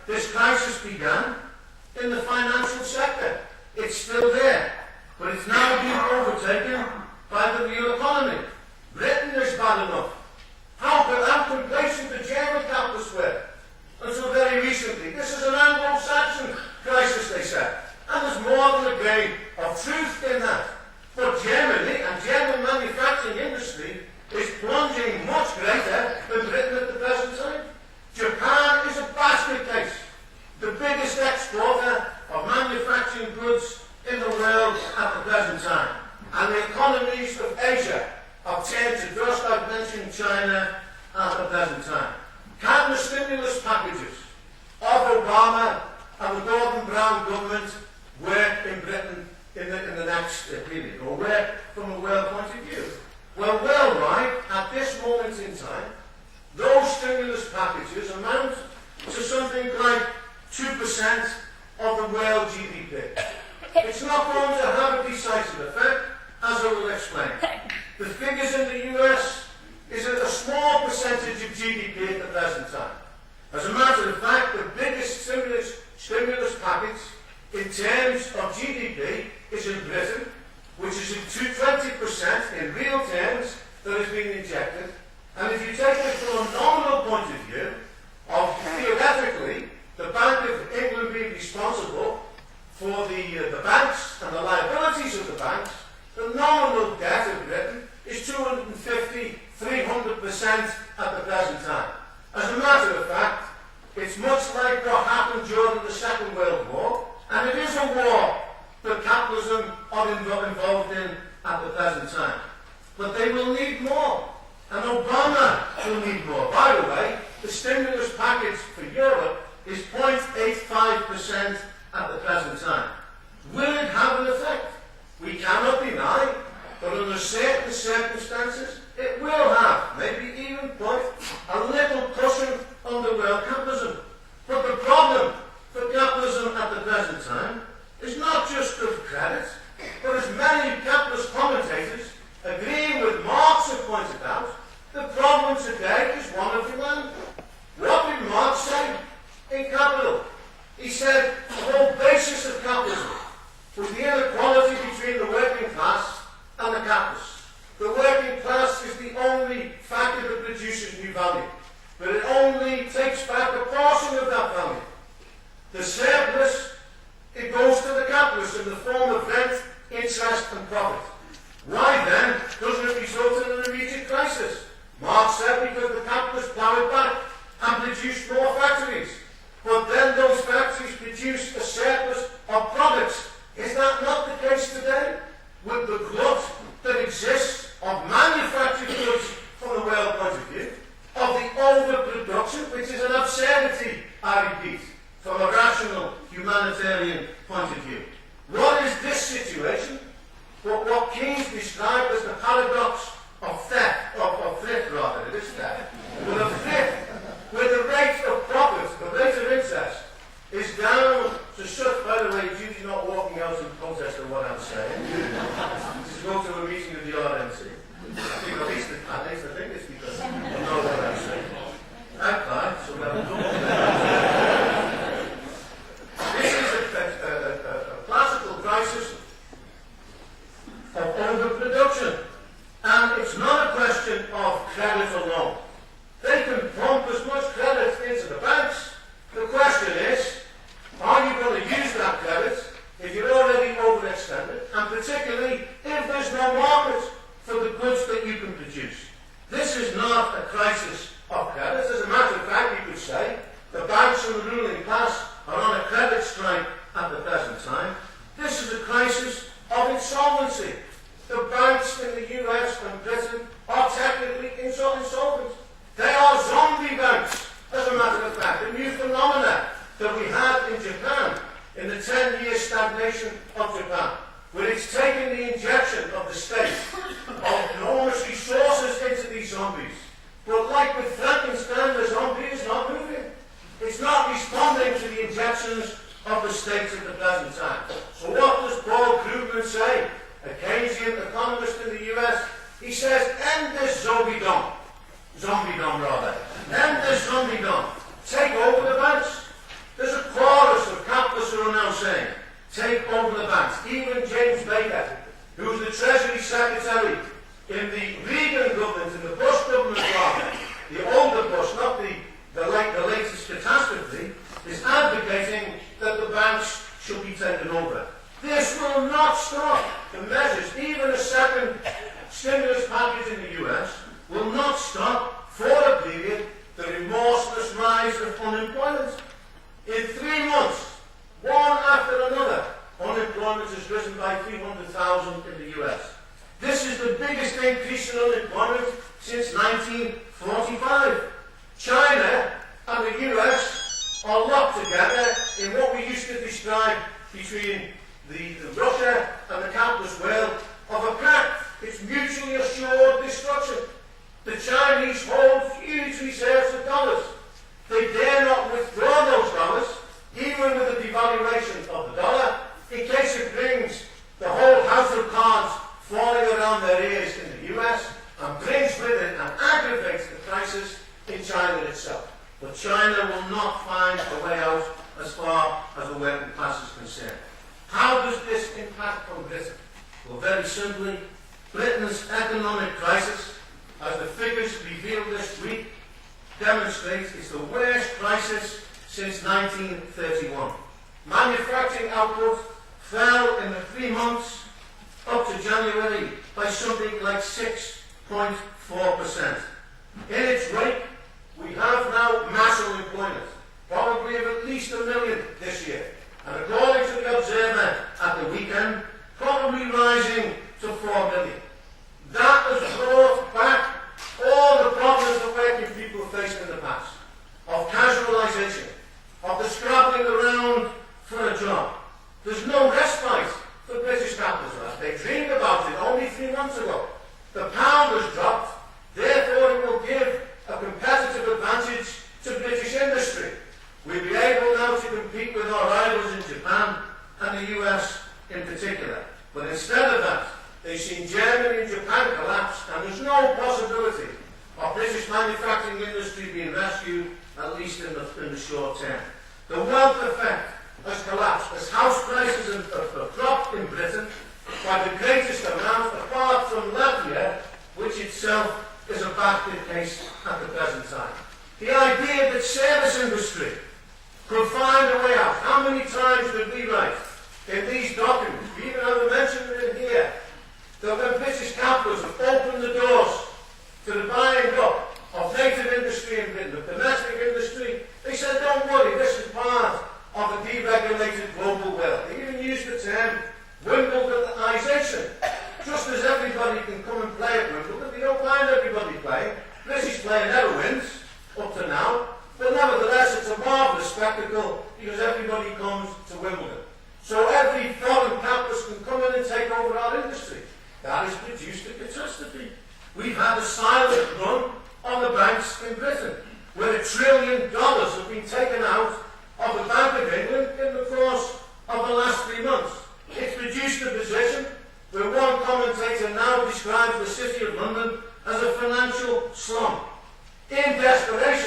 This crisis began in the financial sector. It's still there, but it's now being overtaken by the real economy. Britain is bad enough. How complacent the German capitalists were until very recently. This is an Anglo-Saxon crisis, they said. And there's more than a grain of truth in that. But Germany and German manufacturing industry is plunging much greater than Britain at the present time. Japan is a basket case, the biggest exporter of manufacturing goods in the world at the present time. And the economies of Asia have turned to dust. I've mentioned China at the present time. Can the stimulus packages of Obama and the Gordon Brown government work in Britain in the next period, or work from a world point of view? Well, worldwide, at this moment in time, those stimulus packages amount to something like 2% of the world GDP. It's not going to have a decisive effect, as I will explain. The figures in the US is a small percentage of GDP at the present time. As a matter of fact, the biggest stimulus package in terms of GDP is in Britain, which is 20% in real terms that is being injected. And if you take it from a nominal point of view, of theoretically the Bank of England being responsible for the banks and the liabilities of the banks, the nominal debt of Britain is 250, 300% at the present time. As a matter of fact, it's much like what happened during the Second World War, and it is a war that capitalism are involved in at the present time. But they will need more, and Obama will need more. By the way, the stimulus package for Europe is 0.85% at the present time. Will it have an effect? We cannot deny, but under certain circumstances, it will have, maybe even put a little cushion on the world capitalism. But the problem for capitalism at the present time is not just of credit, but as many capitalist commentators, agreeing with Marx, have pointed out, the problem today is one of demand. What did Marx say in Capital? He said the whole basis of capitalism was the inequality between the working class and the capitalists. The working class is the only factor that produces new value, but it only takes back a portion of that value. The surplus, it goes to the capitalists in the form of rent, interest and profit. Why then doesn't it result in an immediate crisis? Marx said because the capitalists plough it back and produce more factories. But then those factories produce a surplus of products. Is that not the case today? With the glut that exists of manufactured goods from the world point of view, of the overproduction, which is an absurdity, I repeat, from a rational humanitarian point of view. What is this situation? What Keynes described as the paradox of theft, of thrift rather, it is theft. With a thrift, where the rate of profit, the rate of interest, is down to such, by the way, Judy's not walking out in protest of what I'm saying. She's going to a meeting of the RNC. I think at least I think it's because I know what I'm saying. I'm fine, so we have a This is a classical crisis of overproduction. And it's not a question of credit alone. They can pump as much credit into the banks. The question is, are you going to use that credit if you're already overextended, and particularly if there's no market for the goods that you can produce? This is not a crisis of credit. As a matter of fact, you could say the banks and the ruling class are on a credit strike at the present time. This is a crisis of insolvency. The banks in the US and Britain are technically insolvent. They are zombie banks, as a matter of fact, a new phenomena that we had in Japan, in the 10-year stagnation of Japan, where it's taken the injection of the state of enormous resources into these zombies. But like with Frankenstein, the zombie is not moving. It's not responding to the injections of the state at the present time. So what does Paul Krugman say? A Keynesian economist in the US, he says, end this zombie-dom rather. End this zombie-dom. Take over the banks. The In 3 months, one after another, unemployment has risen by 300,000 in the US. This is the biggest increase in unemployment since 1945. China and the US are locked together in what we used to describe between the Russia and the capitalist world of a pact. It's mutually assured destruction. The Chinese hold huge reserves of dollars. They dare not withdraw those dollars, even with the devaluation of the dollar, in case it brings the whole house of cards falling around their ears in the US and brings with it and aggravates the crisis in China itself. But China will not find a way out as far as the working class is concerned. How does this impact on Britain? Well, very simply, Britain's economic crisis, as the figures revealed this week, demonstrates it's the worst crisis since 1931. Manufacturing output fell in the 3 months up to January by something like 6.4%. In its wake, we have now mass unemployment, probably of at least 1 million this year, and according to the Observer at the weekend, probably rising to 4 million. That has brought back all the problems that working people faced in the past, of casualisation, of the scrabbling around for a job. There's no respite for British capitalists. They dreamed about it only 3 months ago. The pound has dropped, therefore it will give a competitive advantage to British industry. We'll be able now to compete with our rivals in Japan and the US in particular. But instead of that, they've seen Germany and Japan collapse, and there's no possibility of British manufacturing industry being rescued, at least in the short term. The wealth effect has collapsed as house prices have dropped in Britain by the greatest amount, apart from Latvia, which itself is a backward case at the present time. The idea that service industry could find a way out. How many times did we write in these documents, we even have mentioned it in here, that when British capitalists have opened the doors to the buying up of native industry in Britain, of domestic industry, they said, don't worry, this is part of a deregulated global world. They even used the term Wimbledonization. Just as everybody can come and play at Wimbledon, they don't mind everybody playing. British player never wins, up to now, but nevertheless it's a marvellous spectacle because everybody comes to Wimbledon. So every foreign capitalist can come in and take over our industry. That has produced a catastrophe. We've had a silent run on the banks in Britain, where $1 trillion have been taken out of the Bank of England in the course of the last 3 months. It's produced a position where one commentator now describes the City of London as a financial slum. In desperation,